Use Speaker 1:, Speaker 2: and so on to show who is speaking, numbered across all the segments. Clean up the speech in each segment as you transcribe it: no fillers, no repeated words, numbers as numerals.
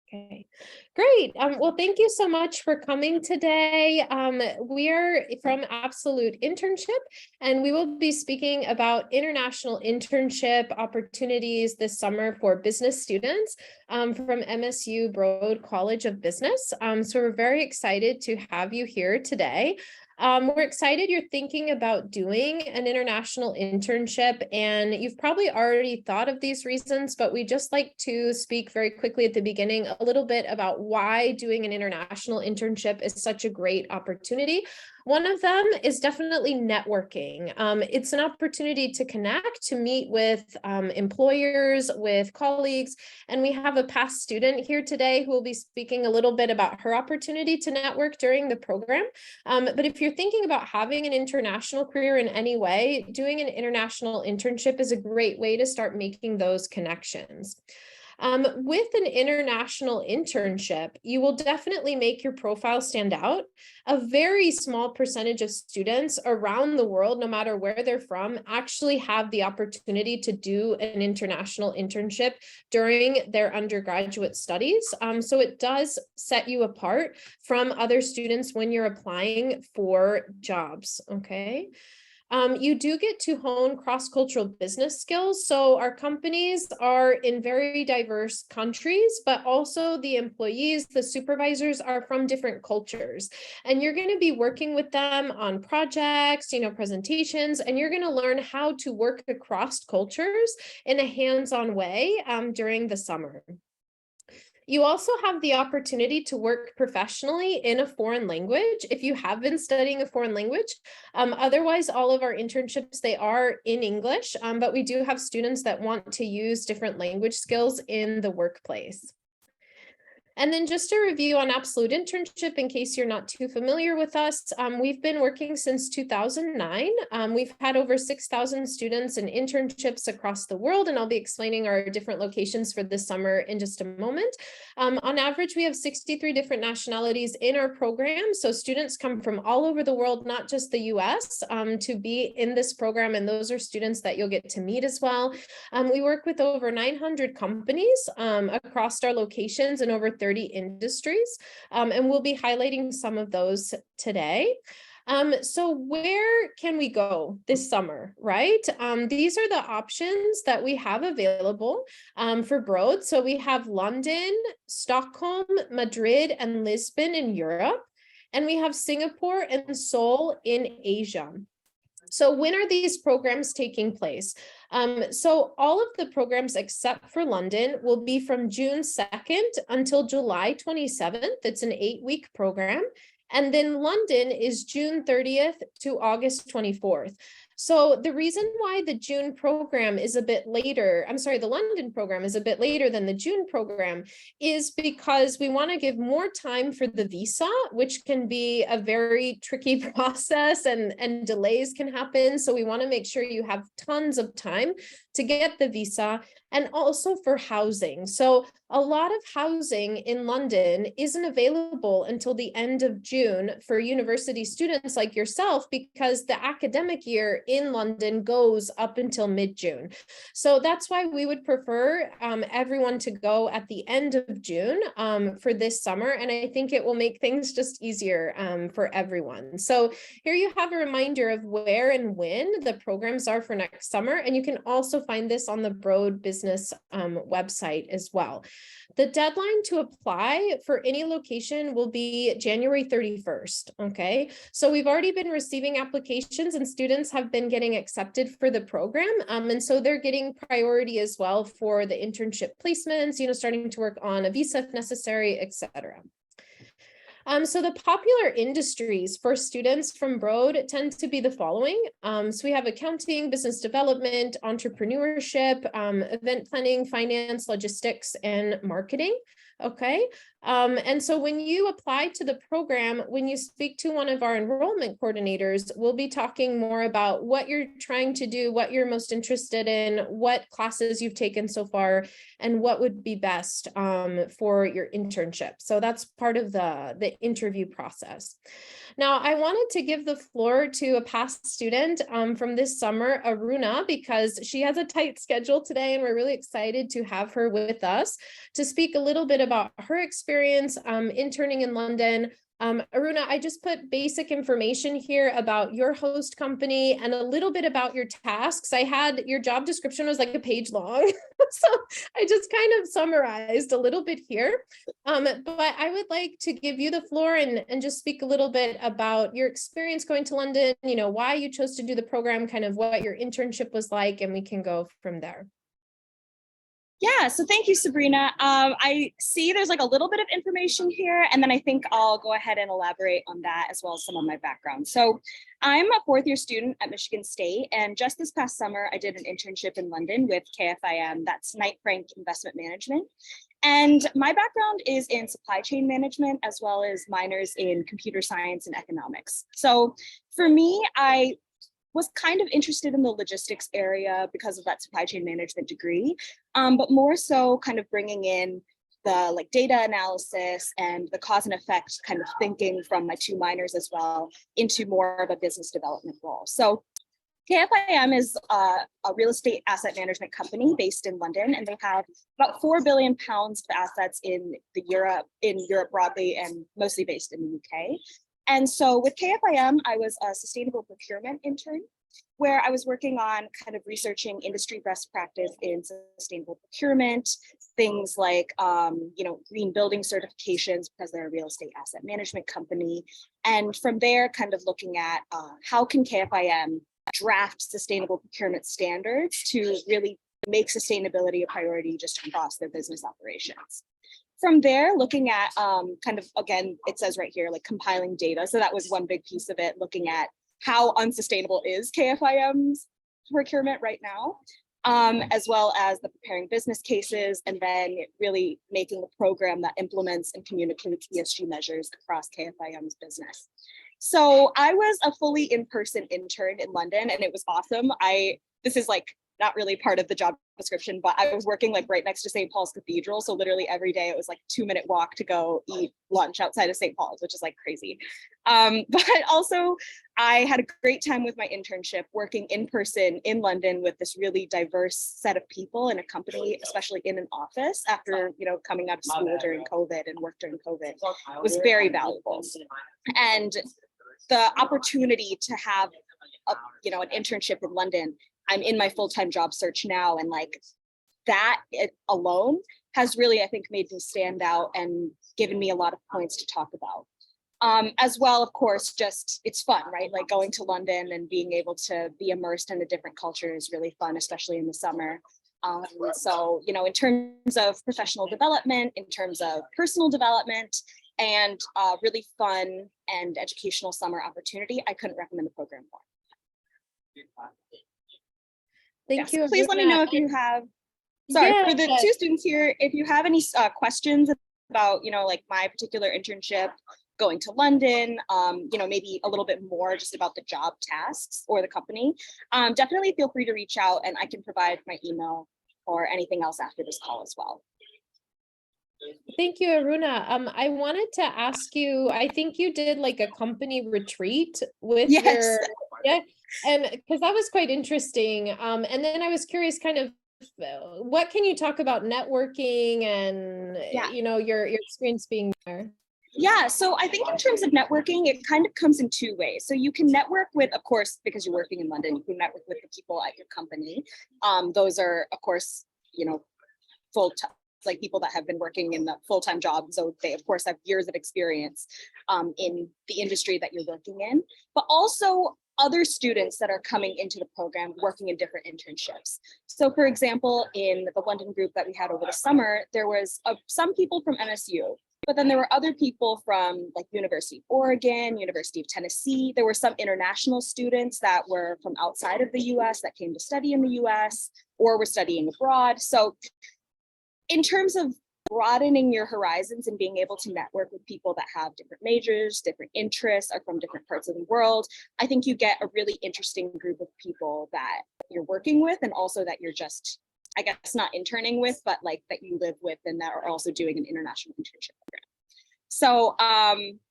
Speaker 1: Okay, great. Well, thank you so much for coming today. We are from Absolute Internship, and we will be speaking about international internship opportunities this summer for business students from MSU Broad College of Business. So we're very excited to have you here today. We're excited you're thinking about doing an international internship, and you've probably already thought of these reasons, but we just like to speak very quickly at the beginning a little bit about why doing an international internship is such a great opportunity. One of them is definitely networking. It's an opportunity to connect, to meet with employers, with colleagues, and we have a past student here today who will be speaking a little bit about her opportunity to network during the program. But if you're thinking about having an international career in any way, doing an international internship is a great way to start making those connections. With an international internship, you will definitely make your profile stand out. A very small percentage of students around the world, no matter where they're from, actually have the opportunity to do an international internship during their undergraduate studies. So it does set you apart from other students when you're applying for jobs, okay? You do get to hone cross-cultural business skills. So our companies are in very diverse countries, but also the employees, the supervisors are from different cultures. And you're going to be working with them on projects, presentations, and you're going to learn how to work across cultures in a hands-on way during the summer. You also have the opportunity to work professionally in a foreign language if you have been studying a foreign language. Otherwise, all of our internships, they are in English, but we do have students that want to use different language skills in the workplace. And then just a review on Absolute Internship, in case you're not too familiar with us, we've been working since 2009. We've had over 6,000 students in internships across the world, and I'll be explaining our different locations for this summer in just a moment. On average, we have 63 different nationalities in our program, so students come from all over the world, not just the US, to be in this program, and those are students that you'll get to meet as well. We work with over 900 companies across our locations and over 30 industries, and we'll be highlighting some of those today. So where can we go this summer, right? These are the options that we have available for Broad. So we have London, Stockholm, Madrid, and Lisbon in Europe, and we have Singapore and Seoul in Asia. So when are these programs taking place? So all of the programs except for London will be from June 2nd until July 27th. It's an 8-week program. And then London is June 30th to August 24th. So the reason why the June program is a bit later, the London program is a bit later than the June program, is because we want to give more time for the visa, which can be a very tricky process, and delays can happen. So we want to make sure you have tons of time to get the visa, and also for housing. So a lot of housing in London isn't available until the end of June for university students like yourself, because the academic year in London goes up until mid-June. So that's why we would prefer everyone to go at the end of June for this summer. And I think it will make things just easier for everyone. So here you have a reminder of where and when the programs are for next summer. And you can also find this on the Broad Business website as well. The deadline to apply for any location will be January 31st, okay? So we've already been receiving applications, and students have been getting accepted for the program. And so they're getting priority as well for the internship placements, starting to work on a visa if necessary, etc. So the popular industries for students from Broad tend to be the following. So we have accounting, business development, entrepreneurship, event planning, finance, logistics, and marketing. Okay. And so when you apply to the program, when you speak to one of our enrollment coordinators, we'll be talking more about what you're trying to do, what you're most interested in, what classes you've taken so far, and what would be best for your internship. So that's part of the interview process. Now, I wanted to give the floor to a past student from this summer, Aruna, because she has a tight schedule today, and we're really excited to have her with us to speak a little bit about her experience interning in London. Aruna, I just put basic information here about your host company and a little bit about your tasks. I had your job description was like a page long, so I just kind of summarized a little bit here. But I would like to give you the floor and just speak a little bit about your experience going to London, why you chose to do the program, kind of what your internship was like, and we can go from there.
Speaker 2: Yeah, so thank you, Sabrina. I see there's like a little bit of information here, and then I think I'll go ahead and elaborate on that as well as some of my background. So I'm a fourth-year student at Michigan State, and just this past summer, I did an internship in London with KFIM, that's Knight Frank Investment Management. And my background is in supply chain management, as well as minors in computer science and economics. So for me, I was kind of interested in the logistics area because of that supply chain management degree, but more so kind of bringing in the data analysis and the cause and effect kind of thinking from my two minors as well into more of a business development role. So KFIM is a real estate asset management company based in London, and they have about 4 billion pounds of assets in Europe broadly, and mostly based in the UK. And so with KFIM, I was a sustainable procurement intern, where I was working on kind of researching industry best practice in sustainable procurement, things like, green building certifications, because they're a real estate asset management company. And from there, kind of looking at how can KFIM draft sustainable procurement standards to really make sustainability a priority just across their business operations. From there, looking at kind of, again, it says right here, like compiling data. So that was one big piece of it, looking at how unsustainable is KFIM's procurement right now, as well as the preparing business cases, and then really making a program that implements and communicates ESG measures across KFIM's business. So I was a fully in-person intern in London, and it was awesome. This is like not really part of the job description, but I was working like right next to St. Paul's Cathedral. So literally every day it was like a 2-minute walk to go eat lunch outside of St. Paul's, which is like crazy. But also I had a great time with my internship working in person in London with this really diverse set of people in a company, especially in an office after, coming out of school during COVID and work during COVID was very valuable. And the opportunity to have an internship in London, I'm in my full-time job search now, and like that alone has really, I think, made me stand out and given me a lot of points to talk about. As well, of course, just it's fun, right? Like going to London and being able to be immersed in a different culture is really fun, especially in the summer. So, in terms of professional development, in terms of personal development, and really fun and educational summer opportunity, I couldn't recommend the program more.
Speaker 1: Thank you.
Speaker 2: Please let me know if you have, for the two students here, if you have any questions about, like my particular internship, going to London, maybe a little bit more just about the job tasks or the company, definitely feel free to reach out, and I can provide my email or anything else after this call as well.
Speaker 1: Thank you, Aruna. I wanted to ask you, I think you did like a company retreat with and because that was quite interesting. And then I was curious, kind of, what can you talk about networking and, your experience being there?
Speaker 2: Yeah, so I think in terms of networking, it kind of comes in two ways. So you can network with, of course, because you're working in London, you can network with the people at your company. Those are, of course, full-time, like people that have been working in the full-time job. So they, of course, have years of experience in the industry that you're working in, but also other students that are coming into the program working in different internships. So for example, in the London group that we had over the summer, there was some people from MSU, but then there were other people from like University of Oregon, University of Tennessee. There were some international students that were from outside of the US that came to study in the US or were studying abroad. So in terms of broadening your horizons and being able to network with people that have different majors, different interests, are from different parts of the world, I think you get a really interesting group of people that you're working with, and also that you're just, I guess, not interning with, but like that you live with and that are also doing an international internship program. So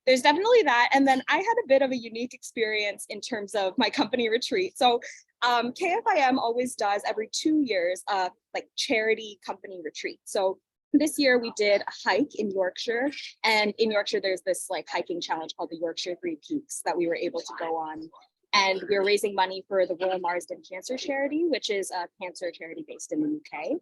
Speaker 2: there's definitely that. And then I had a bit of a unique experience in terms of my company retreat. So KFIM always does every 2 years, like charity company retreat. So this year we did a hike in Yorkshire, and in Yorkshire there's this like hiking challenge called the Yorkshire Three Peaks that we were able to go on, and we were raising money for the Royal Marsden Cancer Charity, which is a cancer charity based in the UK.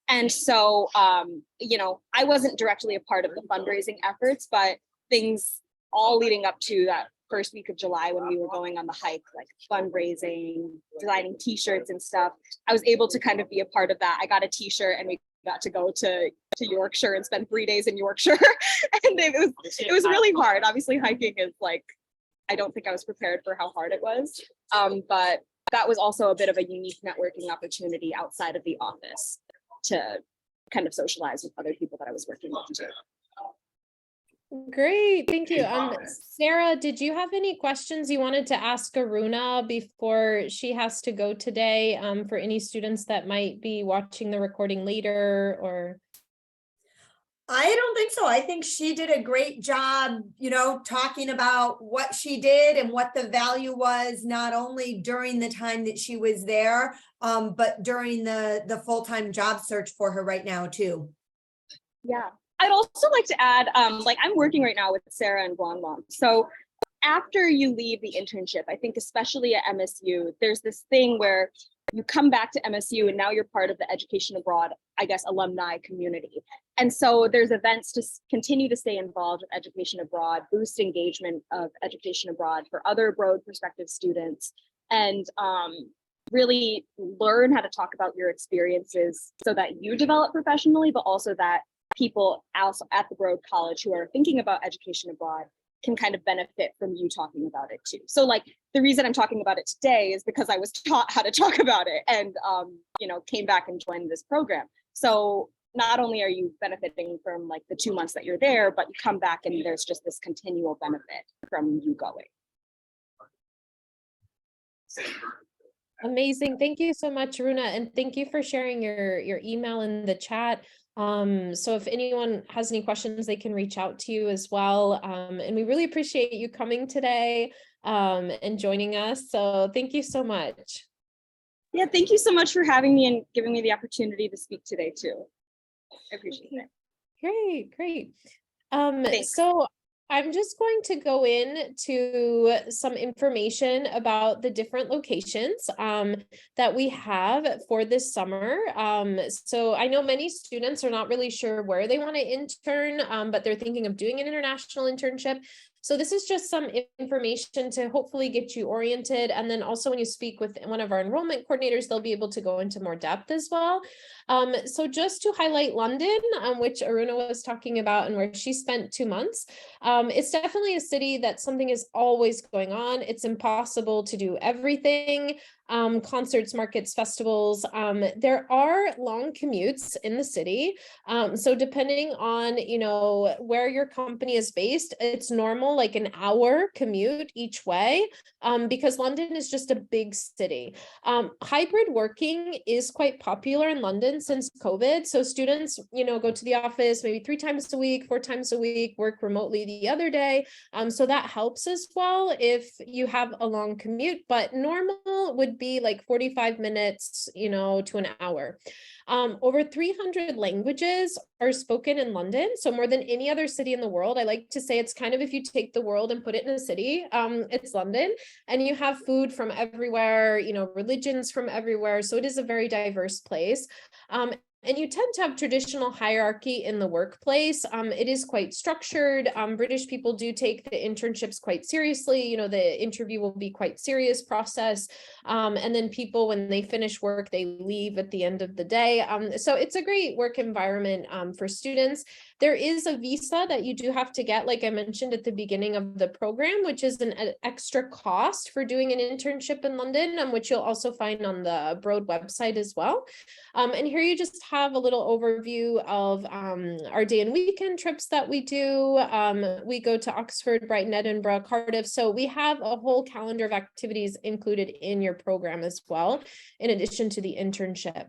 Speaker 2: And so I wasn't directly a part of the fundraising efforts, but things all leading up to that first week of July when we were going on the hike, like fundraising, designing t-shirts and stuff, I was able to kind of be a part of that. I got a t-shirt and we got to go to Yorkshire and spend 3 days in Yorkshire. And it was really hard. Obviously hiking is like, I don't think I was prepared for how hard it was. But that was also a bit of a unique networking opportunity outside of the office to kind of socialize with other people that I was working with too.
Speaker 1: Great, thank you. Sarah, did you have any questions you wanted to ask Aruna before she has to go today, for any students that might be watching the recording later? Or
Speaker 3: I don't think so. I think she did a great job, talking about what she did and what the value was, not only during the time that she was there, but during the full-time job search for her right now too.
Speaker 2: Yeah. I'd also like to add, I'm working right now with Sarah and Guanlong. So after you leave the internship, I think especially at MSU, there's this thing where you come back to MSU and now you're part of the education abroad, I guess, alumni community. And so there's events to continue to stay involved with education abroad, boost engagement of education abroad for other abroad prospective students, and really learn how to talk about your experiences so that you develop professionally, but also that people also at the Broad College who are thinking about education abroad can kind of benefit from you talking about it too. So like the reason I'm talking about it today is because I was taught how to talk about it and came back and joined this program. So not only are you benefiting from like the 2 months that you're there, but you come back and there's just this continual benefit from you going.
Speaker 1: amazing. Thank you so much, Aruna, and thank you for sharing your email in the chat. So if anyone has any questions, they can reach out to you as well. And we really appreciate you coming today and joining us. So thank you so much.
Speaker 2: Yeah, thank you so much for having me and giving me the opportunity to speak today too. I appreciate it.
Speaker 1: Great.
Speaker 2: Thanks.
Speaker 1: So I'm just going to go into some information about the different locations that we have for this summer. So I know many students are not really sure where they want to intern, but they're thinking of doing an international internship. So this is just some information to hopefully get you oriented. And then also when you speak with one of our enrollment coordinators, they'll be able to go into more depth as well. So just to highlight London, which Aruna was talking about and where she spent 2 months, it's definitely a city that something is always going on. It's impossible to do everything. Concerts, markets, festivals. There are long commutes in the city. So depending on, where your company is based, it's normal, like an hour commute each way, because London is just a big city. Hybrid working is quite popular in London since COVID. So students, go to the office maybe 3 times a week, 4 times a week, work remotely the other day. So that helps as well if you have a long commute, but normal would be like 45 minutes, to an hour. Over 300 languages are spoken in London, so more than any other city in the world. I like to say it's kind of if you take the world and put it in a city, it's London, and you have food from everywhere, religions from everywhere, so it is a very diverse place. And you tend to have traditional hierarchy in the workplace. It is quite structured. British people do take the internships quite seriously. The interview will be quite serious process. And then people, when they finish work, they leave at the end of the day. So it's a great work environment for students. There is a visa that you do have to get, like I mentioned at the beginning of the program, which is an extra cost for doing an internship in London, which you'll also find on the Broad website as well. And here you just have a little overview of our day and weekend trips that we do. We go to Oxford, Brighton, Edinburgh, Cardiff. So we have a whole calendar of activities included in your program as well, in addition to the internship.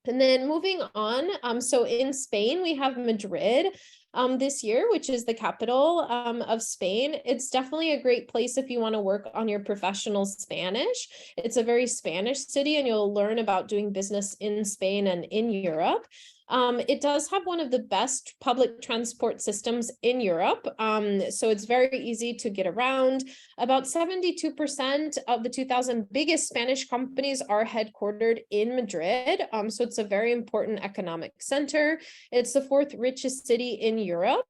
Speaker 1: And then moving on, so in Spain, we have Madrid this year, which is the capital of Spain. It's definitely a great place if you want to work on your professional Spanish. It's a very Spanish city, and you'll learn about doing business in Spain and in Europe. It does have one of the best public transport systems in Europe. So it's very easy to get around. About 72% of the 2,000 biggest Spanish companies are headquartered in Madrid. So it's a very important economic center. It's the fourth richest city in Europe.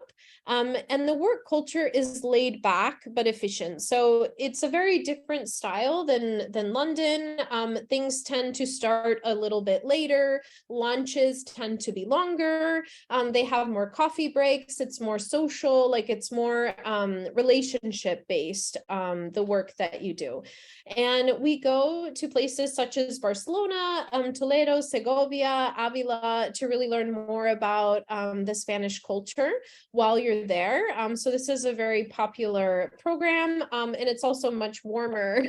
Speaker 1: And the work culture is laid back but efficient. So it's a very different style than London. Things tend to start a little bit later. Lunches tend to be longer. They have more coffee breaks. It's more social, like it's more relationship based, the work that you do. And we go to places such as Barcelona, Toledo, Segovia, Avila to really learn more about the Spanish culture while you're there. So this is a very popular program, and it's also much warmer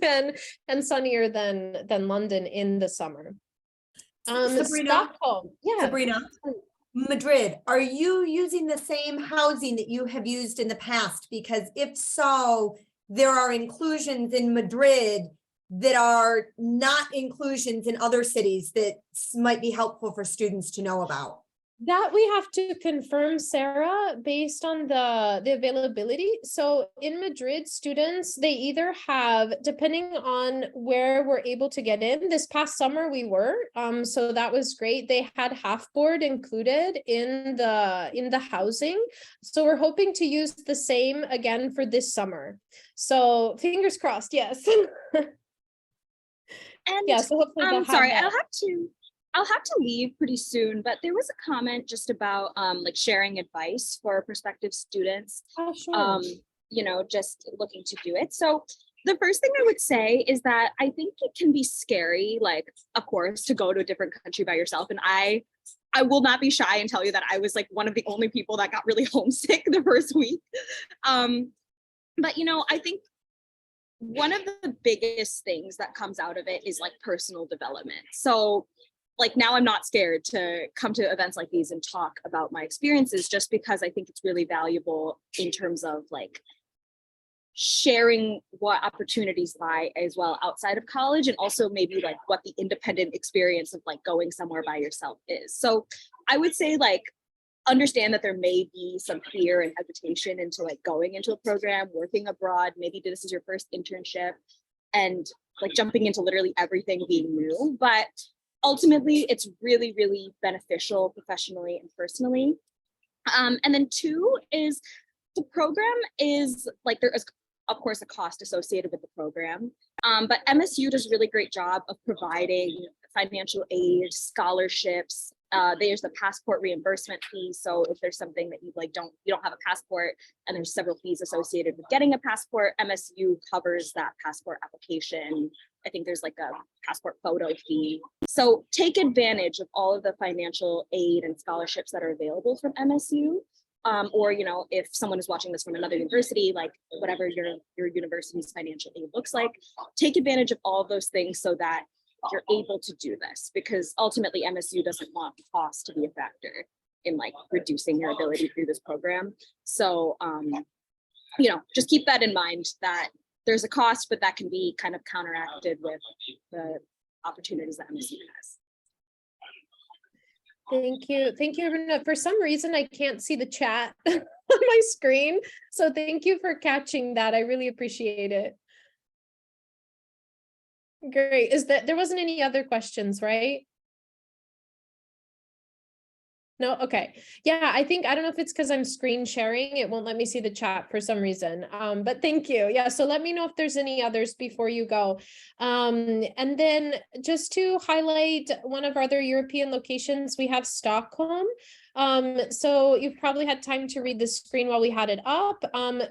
Speaker 1: and sunnier than London in the summer.
Speaker 3: Sabrina,
Speaker 1: Stockholm, yeah.
Speaker 3: Sabrina, Madrid, are you using the same housing that you have used in the past? Because if so, there are inclusions in Madrid that are not inclusions in other cities that might be helpful for students to know about.
Speaker 1: That we have to confirm, Sarah, based on the availability. So in Madrid, students, they either have, depending on where we're able to get in, this past summer we were, so that was great. They had half board included in the housing. So we're hoping to use the same again for this summer. So fingers crossed, yes.
Speaker 2: And
Speaker 1: yeah, so hopefully
Speaker 2: I'm sorry, I'll have to leave pretty soon, but there was a comment just about like sharing advice for prospective students,
Speaker 1: Oh, sure.
Speaker 2: you know, just looking to do it. So the first thing I would say is that I think it can be scary, like, of course, to go to a different country by yourself. And I will not be shy and tell you that I was like one of the only people that got really homesick the first week. But, you know, I think one of the biggest things that comes out of it is like personal development. So like now I'm not scared to come to events like these and talk about my experiences, just because I think it's really valuable in terms of like sharing what opportunities lie as well outside of college, and also maybe like what the independent experience of like going somewhere by yourself is. So I would say like understand that there may be some fear and hesitation into like going into a program, working abroad. Maybe this is your first internship and like jumping into literally everything being new, but ultimately, it's really, really beneficial professionally and personally. And then two is the program is like, there is, of course, a cost associated with the program, but MSU does a really great job of providing financial aid, scholarships. There's the passport reimbursement fee. So if there's something that you like, you don't have a passport and there's several fees associated with getting a passport, MSU covers that passport application. I think there's like a passport photo fee. So take advantage of all of the financial aid and scholarships that are available from MSU. Or, you know, if someone is watching this from another university, like whatever your university's financial aid looks like, take advantage of all of those things so that you're able to do this, because ultimately MSU doesn't want cost to be a factor in like reducing your ability through this program. So, you know, just keep that in mind, that there's a cost, but that can be kind of counteracted with the opportunities that MSU has.
Speaker 1: Thank you. Thank you, Aruna. For some reason, I can't see the chat on my screen. So thank you for catching that. I really appreciate it. Great. Is that there wasn't any other questions, right? No, okay. Yeah, I don't know if it's because I'm screen sharing, it won't let me see the chat for some reason. But thank you. Yeah, so let me know if there's any others before you go. And then just to highlight one of our other European locations, we have Stockholm. So you've probably had time to read the screen while we had it up,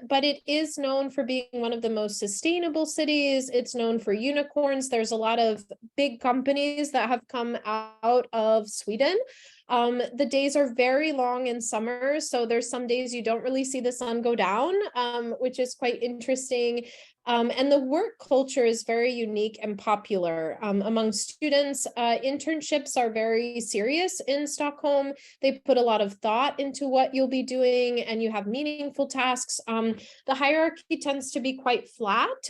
Speaker 1: but it is known for being one of the most sustainable cities. It's known for unicorns. There's a lot of big companies that have come out of Sweden. The days are very long in summer, so there's some days you don't really see the sun go down, which is quite interesting. And the work culture is very unique and popular among students. Internships are very serious in Stockholm. They put a lot of thought into what you'll be doing, and you have meaningful tasks. The hierarchy tends to be quite flat.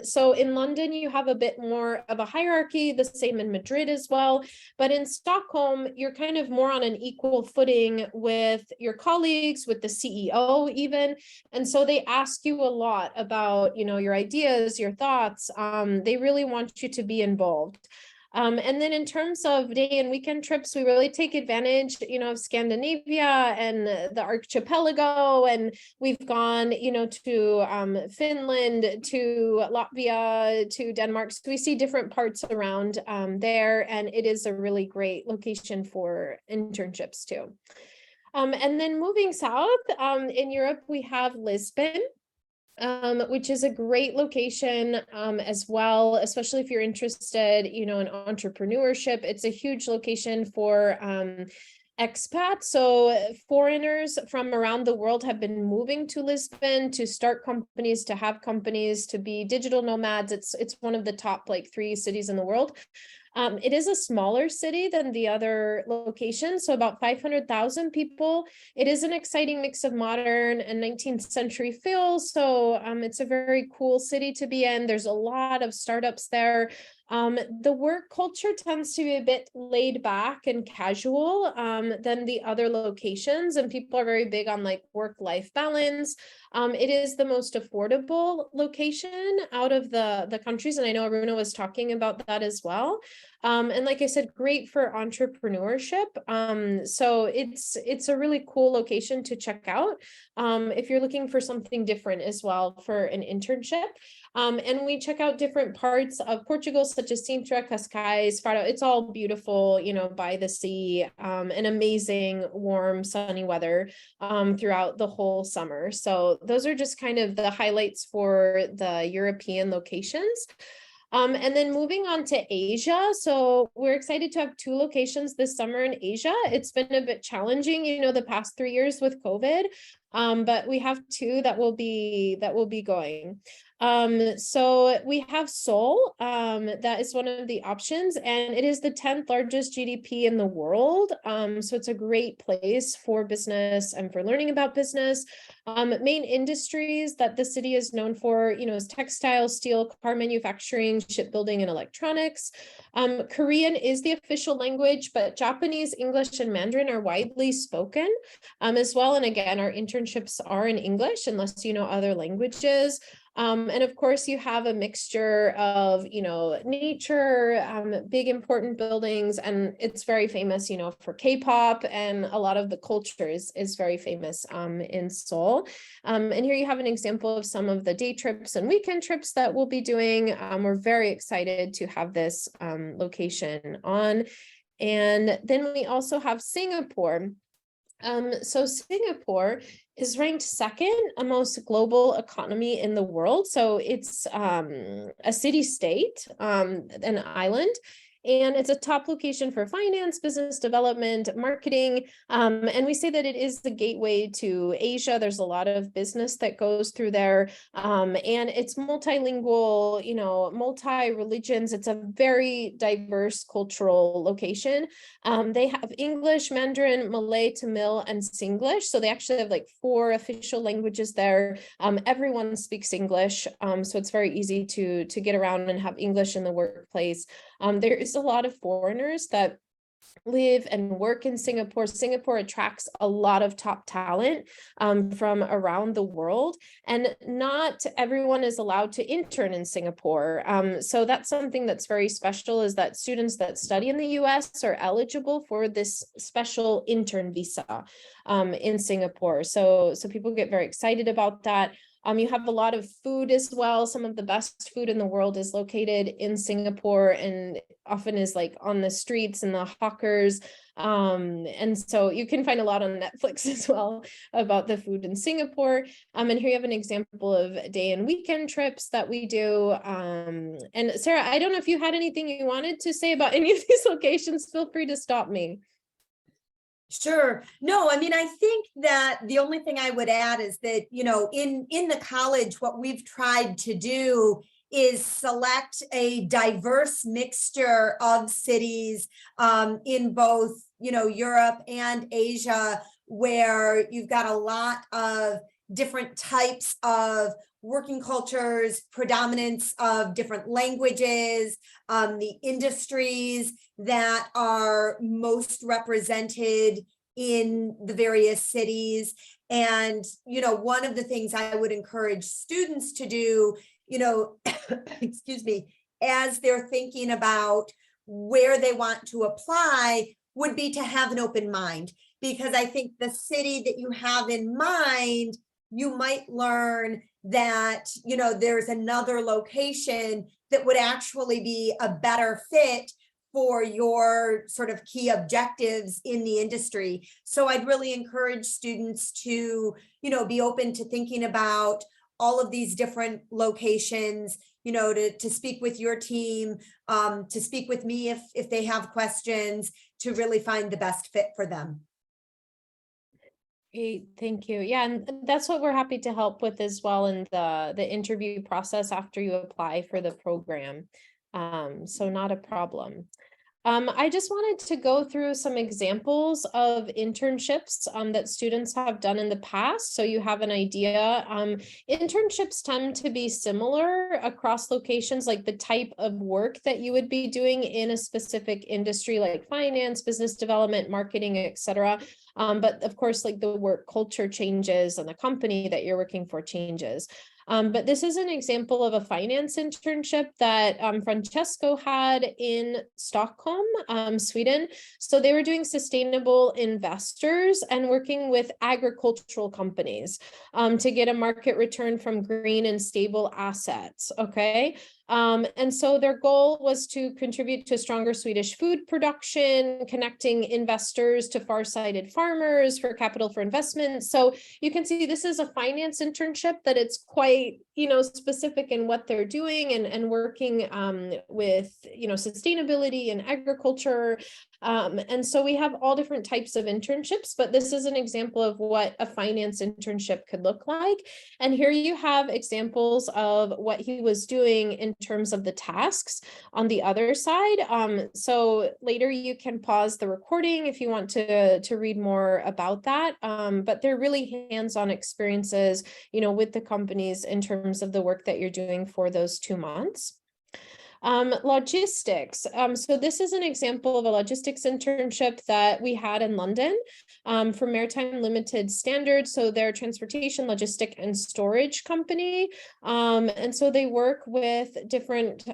Speaker 1: So in London, you have a bit more of a hierarchy, the same in Madrid as well. But in Stockholm, you're kind of more on an equal footing with your colleagues, with the CEO even. And so they ask you a lot about, your ideas, your thoughts. They really want you to be involved. And then in terms of day and weekend trips, we really take advantage, of Scandinavia and the archipelago. And we've gone, to Finland, to Latvia, to Denmark. So we see different parts around there. And it is a really great location for internships too. And then moving south in Europe, we have Lisbon. Which is a great location as well, especially if you're interested, in entrepreneurship. It's a huge location for expats. So foreigners from around the world have been moving to Lisbon to start companies, to have companies, to be digital nomads. It's one of the top 3 cities in the world. It is a smaller city than the other locations, so about 500,000 people. It is an exciting mix of modern and 19th century feel, so it's a very cool city to be in. There's a lot of startups there. The work culture tends to be a bit laid back and casual than the other locations, and people are very big on work-life balance. It is the most affordable location out of the countries, and I know Aruna was talking about that as well. And like I said, great for entrepreneurship. So it's a really cool location to check out if you're looking for something different as well for an internship. And we check out different parts of Portugal, such as Sintra, Cascais, Faro. It's all beautiful, by the sea, and amazing, warm, sunny weather throughout the whole summer. So those are just kind of the highlights for the European locations. And then moving on to Asia. So we're excited to have 2 locations this summer in Asia. It's been a bit challenging, the past 3 years with COVID, but we have 2 that will be going. So we have Seoul, that is one of the options, and it is the 10th largest GDP in the world. So it's a great place for business and for learning about business. Main industries that the city is known for, is textile, steel, car manufacturing, shipbuilding, and electronics. Korean is the official language, but Japanese, English, and Mandarin are widely spoken as well. And again, our internships are in English unless you know other languages. And of course, you have a mixture of, nature, big important buildings, and it's very famous, for K-pop, and a lot of the culture is very famous in Seoul. And here you have an example of some of the day trips and weekend trips that we'll be doing. We're very excited to have this location on. And then we also have Singapore. So Singapore is ranked 2nd most global economy in the world. So it's a city-state, an island. And it's a top location for finance, business development, marketing. And we say that it is the gateway to Asia. There's a lot of business that goes through there. And it's multilingual, multi-religions. It's a very diverse cultural location. They have English, Mandarin, Malay, Tamil, and Singlish. So they actually have 4 official languages there. Everyone speaks English. So it's very easy to get around and have English in the workplace. There is a lot of foreigners that live and work in Singapore. Singapore attracts a lot of top talent from around the world, and not everyone is allowed to intern in Singapore. So that's something that's very special, is that students that study in the US are eligible for this special intern visa in Singapore. So people get very excited about that. You have a lot of food as well. Some of the best food in the world is located in Singapore, and often is on the streets and the hawkers. And so you can find a lot on Netflix as well about the food in Singapore. And here you have an example of day and weekend trips that we do. And Sarah, I don't know if you had anything you wanted to say about any of these locations. Feel free to stop me.
Speaker 3: Sure. No, I mean, I think that the only thing I would add is that, in the college, what we've tried to do is select a diverse mixture of cities in both, Europe and Asia, where you've got a lot of different types of working cultures, predominance of different languages, the industries that are most represented in the various cities. And, one of the things I would encourage students to do, excuse me, as they're thinking about where they want to apply would be to have an open mind. Because I think the city that you have in mind, you might learn that, there's another location that would actually be a better fit for your sort of key objectives in the industry. So I'd really encourage students to, be open to thinking about all of these different locations, to speak with your team, to speak with me if they have questions, to really find the best fit for them.
Speaker 1: Great, thank you. Yeah, and that's what we're happy to help with as well in the interview process after you apply for the program. So not a problem. I just wanted to go through some examples of internships that students have done in the past, so you have an idea. Internships tend to be similar across locations, like the type of work that you would be doing in a specific industry, like finance, business development, marketing, etc. But of course, like the work culture changes and the company that you're working for changes. But this is an example of a finance internship that Francesco had in Stockholm, Sweden. So they were doing sustainable investors and working with agricultural companies to get a market return from green and stable assets. Okay. And so their goal was to contribute to stronger Swedish food production, connecting investors to far-sighted farmers for capital for investment. So you can see this is a finance internship that it's quite, specific in what they're doing and working with, sustainability and agriculture. And so we have all different types of internships, but this is an example of what a finance internship could look like. And here you have examples of what he was doing in terms of the tasks on the other side. So later you can pause the recording if you want to read more about that. But they're really hands-on experiences, with the companies in terms of the work that you're doing for those 2 months. Logistics. So this is an example of a logistics internship that we had in London for Maritime Limited Standards. So they're a transportation, logistic, and storage company. And so they work with different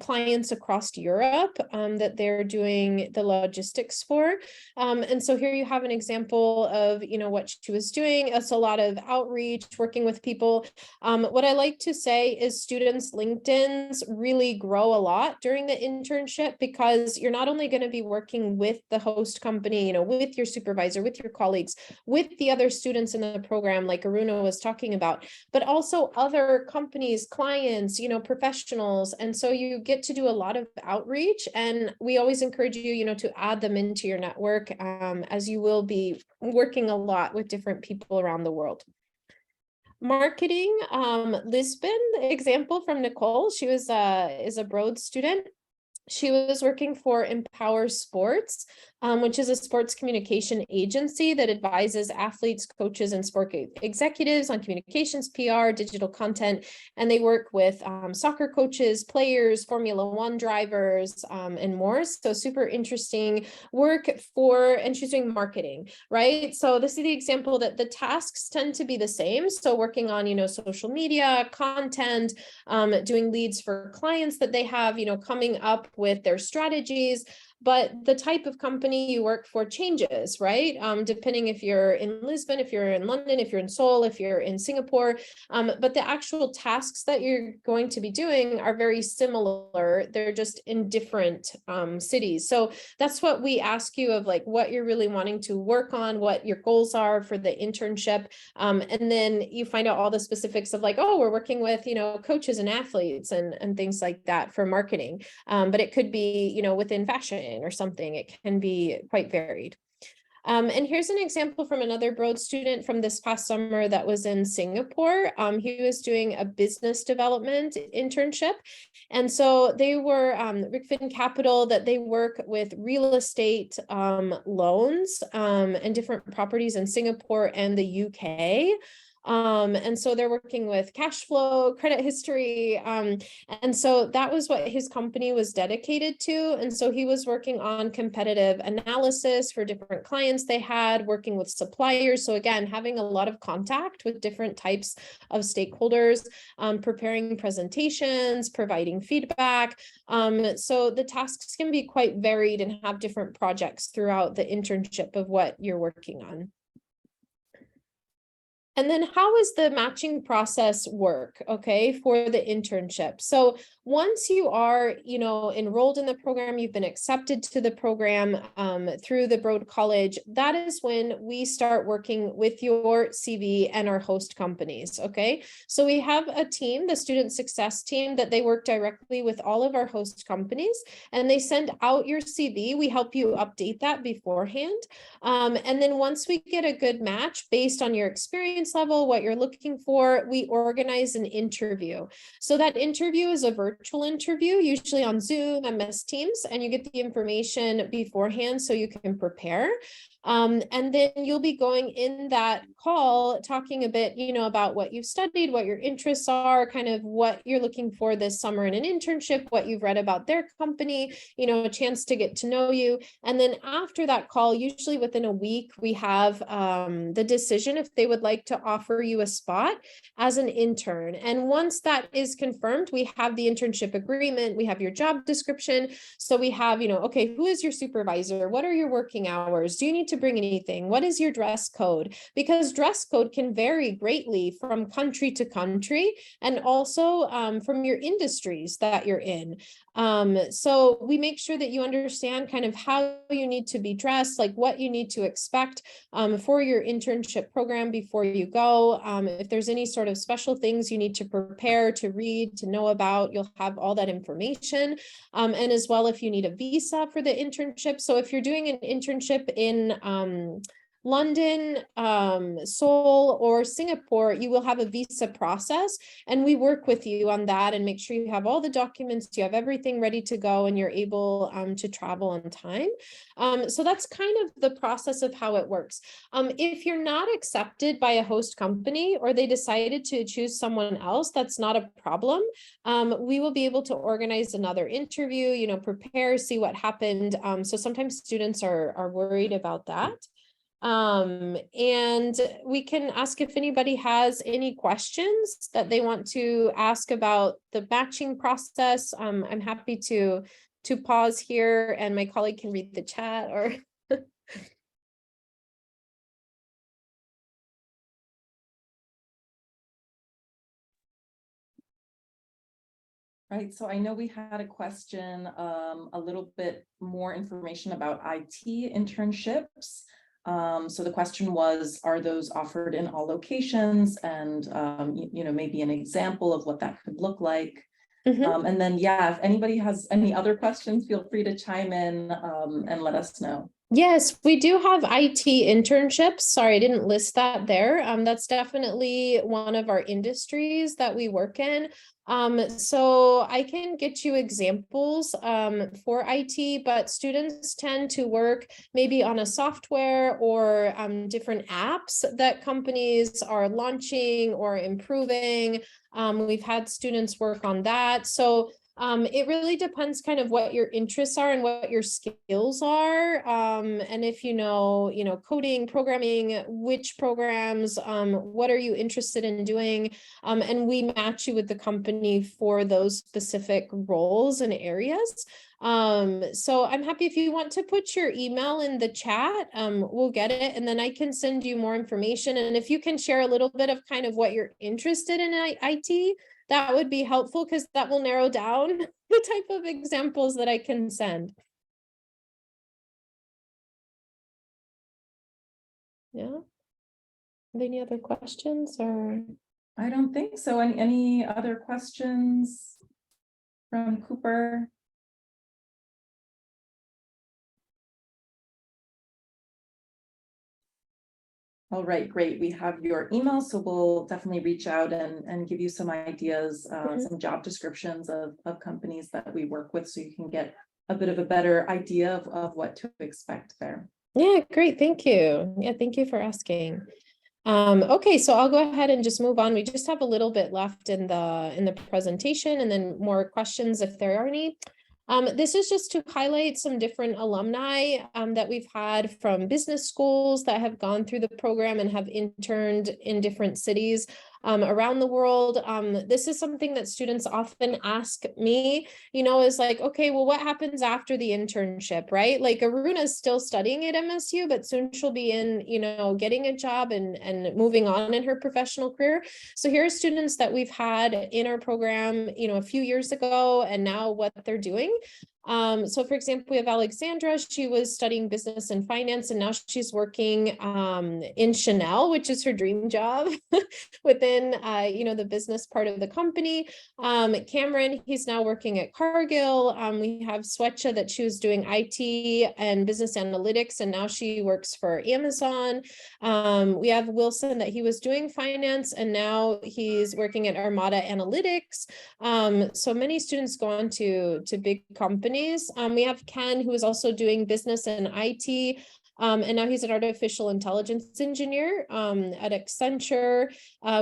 Speaker 1: clients across Europe that they're doing the logistics for. And so here you have an example of, what she was doing. It's a lot of outreach, working with people. What I like to say is students' LinkedIns really grow a lot during the internship, because you're not only going to be working with the host company, with your supervisor, with your colleagues, with the other students in the program, like Aruna was talking about, but also other companies, clients, professionals. And so you get to do a lot of outreach, and we always encourage you, to add them into your network, as you will be working a lot with different people around the world. Marketing, Lisbon, the example from Nicole, she was is a Broad student. She was working for Empower Sports, which is a sports communication agency that advises athletes, coaches, and sport executives on communications, PR, digital content, and they work with soccer coaches, players, Formula One drivers, and more. So super interesting work and she's doing marketing, right? So this is the example that the tasks tend to be the same. So working on, social media, content, doing leads for clients that they have, coming up with their strategies, but the type of company you work for changes, right? Depending if you're in Lisbon, if you're in London, if you're in Seoul, if you're in Singapore, but the actual tasks that you're going to be doing are very similar. They're just in different cities. So that's what we ask you of, like, what you're really wanting to work on, what your goals are for the internship. And then you find out all the specifics of, like, oh, we're working with, coaches and athletes and things like that for marketing. But it could be, within fashion or something. It can be quite varied. And here's an example from another Broad student from this past summer that was in Singapore. He was doing a business development internship. And so they were Rickfin Capital, that they work with real estate loans and different properties in Singapore and the UK. And so they're working with cash flow, credit history. And so that was what his company was dedicated to. And so he was working on competitive analysis for different clients they had, working with suppliers. So again, having a lot of contact with different types of stakeholders, preparing presentations, providing feedback. So the tasks can be quite varied and have different projects throughout the internship of what you're working on. And then how does the matching process work, okay, for the internship? So once you are, enrolled in the program, you've been accepted to the program through the Broad College, that is when we start working with your CV and our host companies, okay? So we have a team, the student success team, that they work directly with all of our host companies, and they send out your CV. We help you update that beforehand. And then once we get a good match based on your experience level, what you're looking for, we organize an interview. So that interview is a virtual interview, usually on Zoom, MS Teams, and you get the information beforehand so you can prepare. And then you'll be going in that call talking a bit, about what you've studied, what your interests are, kind of what you're looking for this summer in an internship, what you've read about their company, a chance to get to know you. And then after that call, usually within a week, we have the decision if they would like to offer you a spot as an intern. And once that is confirmed, we have the internship agreement, we have your job description. So we have, okay, who is your supervisor? What are your working hours? Do you need to bring anything? What is your dress code? Because dress code can vary greatly from country to country, and also from your industries that you're in. So we make sure that you understand kind of how you need to be dressed, like what you need to expect for your internship program before you go. If there's any sort of special things you need to prepare, to read, to know about, you'll have all that information. And as well, if you need a visa for the internship. So if you're doing an internship in London, Seoul, or Singapore, you will have a visa process, and we work with you on that and make sure you have all the documents, you have everything ready to go, and you're able to travel on time. So that's kind of the process of how it works. If you're not accepted by a host company, or they decided to choose someone else, that's not a problem. We will be able to organize another interview, prepare, see what happened. So sometimes students are worried about that. And we can ask if anybody has any questions that they want to ask about the matching process. I'm happy to pause here, and my colleague can read the chat, or
Speaker 4: Right, so I know we had a question, a little bit more information about IT internships. So the question was, are those offered in all locations? And, maybe an example of what that could look like. And then, if anybody has any other questions, feel free to chime in and let us know.
Speaker 1: Yes, we do have IT internships. Sorry, I didn't list that there. That's definitely one of our industries that we work in. So I can get you examples for IT, but students tend to work maybe on a software or different apps that companies are launching or improving. We've had students work on that. So it really depends kind of what your interests are and what your skills are. And if coding, programming, which programs, what are you interested in doing? And we match you with the company for those specific roles and areas. So I'm happy if you want to put your email in the chat, we'll get it, and then I can send you more information. And if you can share a little bit of kind of what you're interested in IT, that would be helpful, because that will narrow down the type of examples that I can send. Yeah. Any other questions, or?
Speaker 4: I don't think so. Any other questions from Cooper? All right, great. We have your email, so we'll definitely reach out and give you some ideas, some job descriptions of companies that we work with, so you can get a bit of a better idea of what to expect there.
Speaker 1: Yeah, great. Thank you. Yeah, thank you for asking. Okay, so I'll go ahead and just move on. We just have a little bit left in the presentation, and then more questions if there are any. This is just to highlight some different alumni that we've had from business schools that have gone through the program and have interned in different cities around the world. This is something that students often ask me, is like, okay, well, what happens after the internship, right? Like Aruna is still studying at MSU, but soon she'll be in, getting a job and moving on in her professional career. So here are students that we've had in our program, a few years ago, and now what they're doing. So for example, we have Alexandra. She was studying business and finance, and now she's working in Chanel, which is her dream job within the business part of the company. Cameron, he's now working at Cargill. We have Swetcha, that she was doing IT and business analytics, and now she works for Amazon. We have Wilson, that he was doing finance, and now he's working at Armada Analytics. So many students go on to big companies. We have Ken, who is also doing business and IT. And now he's an artificial intelligence engineer at Accenture.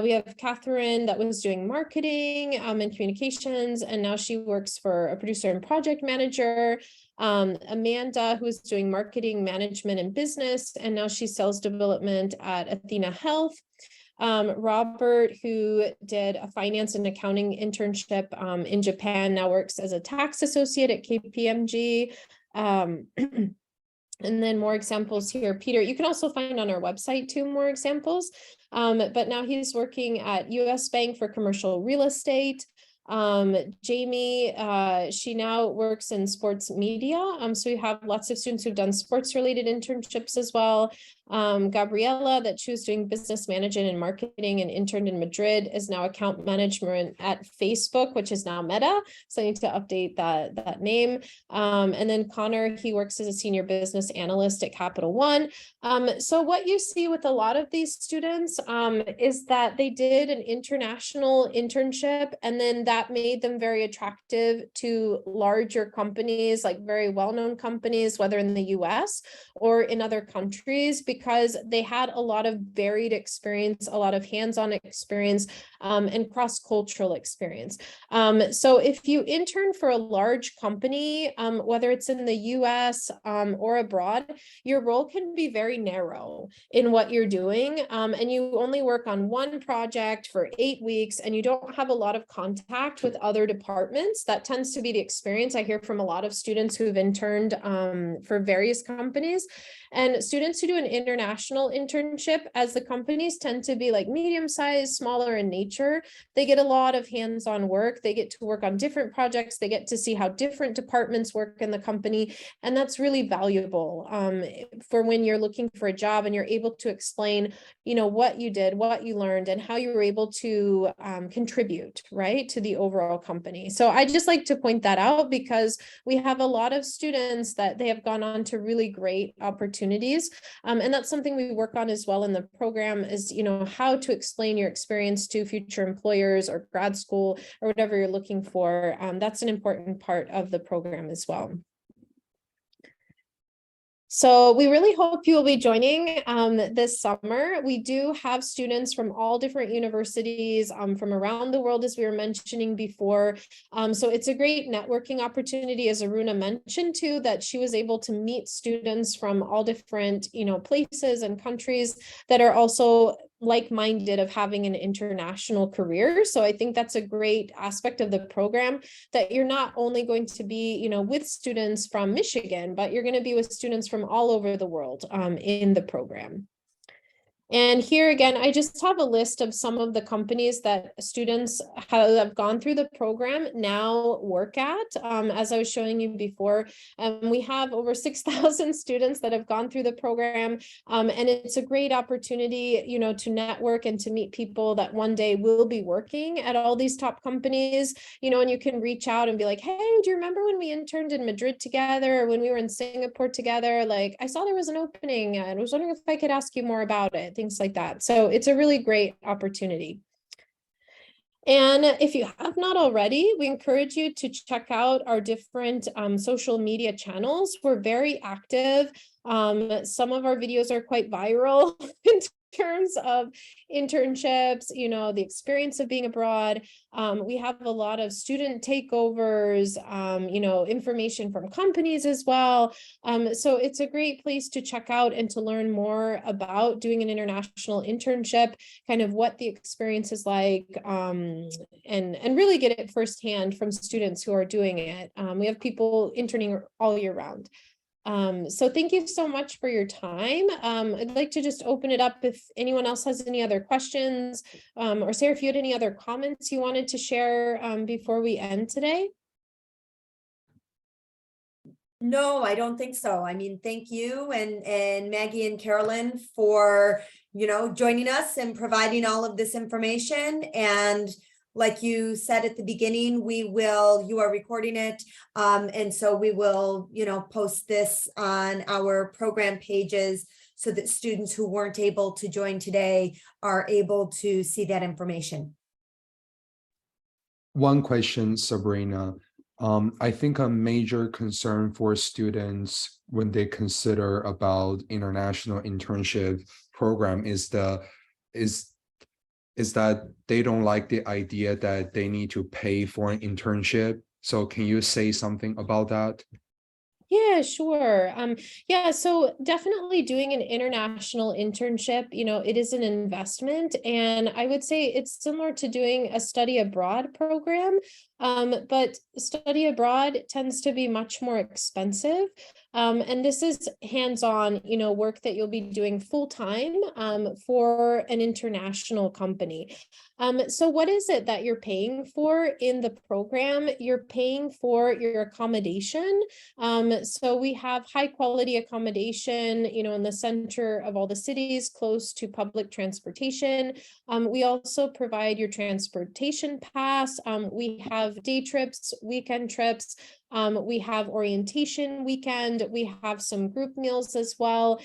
Speaker 1: We have Catherine, that was doing marketing and communications, and now she works for a producer and project manager. Amanda, who is doing marketing management and business, and now she's sales development at Athena Health. Robert, who did a finance and accounting internship in Japan, now works as a tax associate at KPMG. And then more examples here. Peter, you can also find on our website too more examples. But now he's working at US Bank for commercial real estate. Jamie, she now works in sports media. So we have lots of students who've done sports related internships as well. Gabriella, that she was doing business management and marketing and interned in Madrid, is now account management at Facebook, which is now Meta. So I need to update that name. And then Connor, he works as a senior business analyst at Capital One. So what you see with a lot of these students is that they did an international internship, and then that made them very attractive to larger companies, like very well-known companies, whether in the US or in other countries, because they had a lot of varied experience, a lot of hands-on experience, and cross-cultural experience. So if you intern for a large company, whether it's in the US or abroad, your role can be very narrow in what you're doing, and you only work on one project for 8 weeks, and you don't have a lot of contact with other departments. That tends to be the experience I hear from a lot of students who've interned for various companies. And students who do an international internship, as the companies tend to be like medium-sized, smaller in nature, they get a lot of hands-on work. They get to work on different projects. They get to see how different departments work in the company. And that's really valuable for when you're looking for a job and you're able to explain, what you did, what you learned, and how you were able to contribute, right, to the overall company. So I just like to point that out, because we have a lot of students that they have gone on to really great opportunities. And that's something we work on as well in the program, is, how to explain your experience to future employers or grad school or whatever you're looking for. That's an important part of the program as well. So we really hope you will be joining this summer. We do have students from all different universities from around the world, as we were mentioning before. So it's a great networking opportunity, as Aruna mentioned too, that she was able to meet students from all different, places and countries that are also like-minded of having an international career. So I think that's a great aspect of the program, that you're not only going to be, with students from Michigan, but you're going to be with students from all over the world in the program. And here again, I just have a list of some of the companies that students have gone through the program now work at. As I was showing you before, we have over 6,000 students that have gone through the program. And it's a great opportunity, to network and to meet people that one day will be working at all these top companies, and you can reach out and be like, hey, do you remember when we interned in Madrid together, or when we were in Singapore together? Like, I saw there was an opening and I was wondering if I could ask you more about it. things like that. So it's a really great opportunity. And if you have not already, we encourage you to check out our different social media channels. We're very active. Some of our videos are quite viral in terms of internships, the experience of being abroad. We have a lot of student takeovers, information from companies as well. So it's a great place to check out and to learn more about doing an international internship, kind of what the experience is like, and really get it firsthand from students who are doing it. We have people interning all year round. So thank you so much for your time. I'd like to just open it up if anyone else has any other questions, or Sarah, if you had any other comments you wanted to share before we end today.
Speaker 3: No, I don't think so. I mean, thank you and Maggie and Carolyn for, joining us and providing all of this information. And like you said at the beginning, you are recording it. And so we will, post this on our program pages so that students who weren't able to join today are able to see that information.
Speaker 5: One question, Sabrina. I think a major concern for students when they consider about international internship program is that they don't like the idea that they need to pay for an internship. So can you say something about that?
Speaker 1: Yeah, sure. So definitely doing an international internship, it is an investment. And I would say it's similar to doing a study abroad program. But study abroad tends to be much more expensive. And this is hands-on, work that you'll be doing full-time for an international company. So what is it that you're paying for in the program? You're paying for your accommodation. So we have high quality accommodation, in the center of all the cities, close to public transportation. We also provide your transportation pass. We have day trips, weekend trips. We have orientation weekend. We have some group meals as well.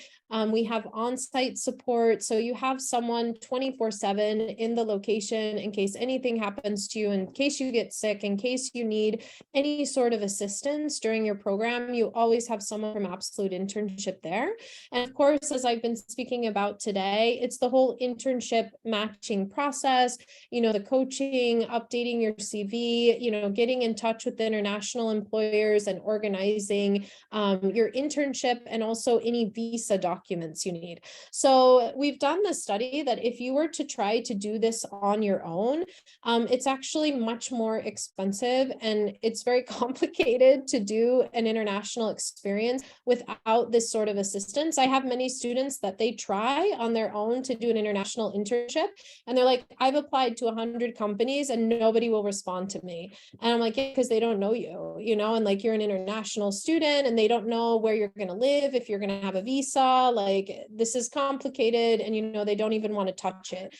Speaker 1: We have on-site support. So you have someone 24/7 in the location in case anything happens to you, in case you get sick, in case you need any sort of assistance during your program, you always have someone from Absolute Internship there. And of course, as I've been speaking about today, it's the whole internship matching process, the coaching, updating your CV, getting in touch with the international employers and organizing your internship and also any visa documents you need. So we've done the study that if you were to try to do this on your own, it's actually much more expensive and it's very complicated to do an international experience without this sort of assistance. I have many students that they try on their own to do an international internship and they're like, I've applied to 100 companies and nobody will respond to me. And I'm like, yeah, because they don't know you, and like you're an international student and they don't know where you're going to live, if you're going to have a visa, like this is complicated and, they don't even want to touch it.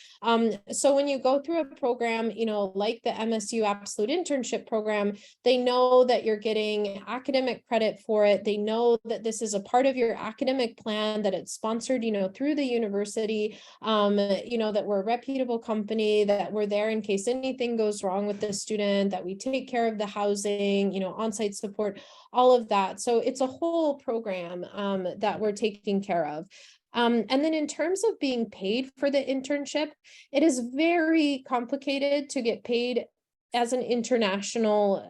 Speaker 1: So when you go through a program, like the MSU Absolute Internship Program, they know that you're getting academic credit for it. They know that this is a part of your academic plan, that it's sponsored, through the university, that we're a reputable company, that we're there in case anything goes wrong with the student, that we take care of the housing, on-site support, all of that. So it's a whole program that we're taking care of. And then in terms of being paid for the internship, it is very complicated to get paid as an international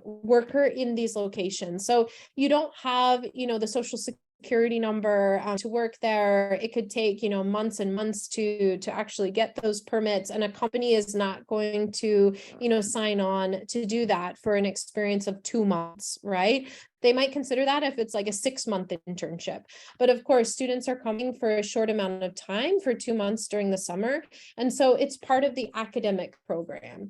Speaker 1: worker in these locations. So you don't have, the social security number to work there. It could take, months and months to actually get those permits. And a company is not going to, sign on to do that for an experience of 2 months, right? They might consider that if it's like a 6-month internship. But of course, students are coming for a short amount of time, for 2 months during the summer. And so it's part of the academic program.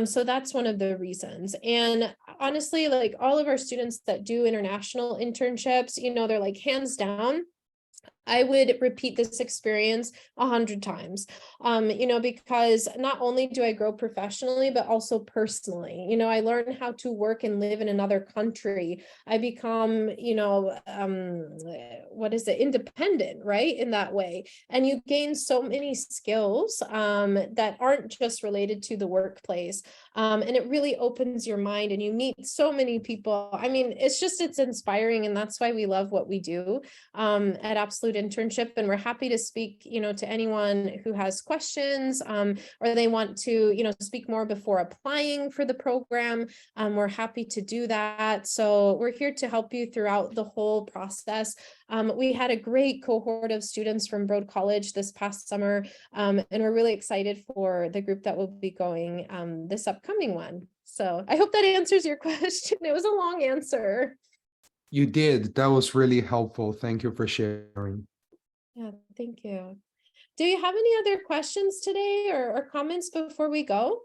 Speaker 1: So that's one of the reasons. And honestly, like all of our students that do international internships, they're like hands down, I would repeat this experience 100 times, because not only do I grow professionally, but also personally. I learn how to work and live in another country. I become, independent, right? In that way. And you gain so many skills that aren't just related to the workplace. And it really opens your mind, and you meet so many people. I mean, it's inspiring, and that's why we love what we do at Absolute Internship. And we're happy to speak, to anyone who has questions, or they want to, speak more before applying for the program. We're happy to do that. So we're here to help you throughout the whole process. We had a great cohort of students from Broad College this past summer, and we're really excited for the group that will be going this upcoming one. So I hope that answers your question. It was a long answer.
Speaker 5: You did. That was really helpful. Thank you for sharing.
Speaker 1: Yeah, thank you. Do you have any other questions today or comments before we go?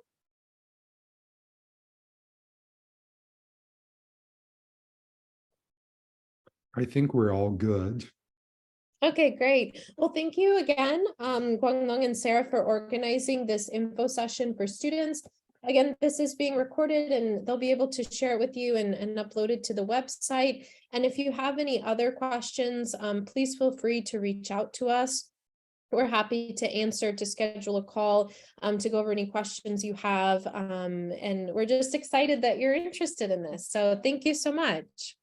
Speaker 5: I think we're all good.
Speaker 1: Okay, great. Well, thank you again, Guanglong and Sarah, for organizing this info session for students. Again, this is being recorded, and they'll be able to share it with you and upload it to the website. And if you have any other questions, please feel free to reach out to us. We're happy to answer, to schedule a call, to go over any questions you have. And we're just excited that you're interested in this. So thank you so much.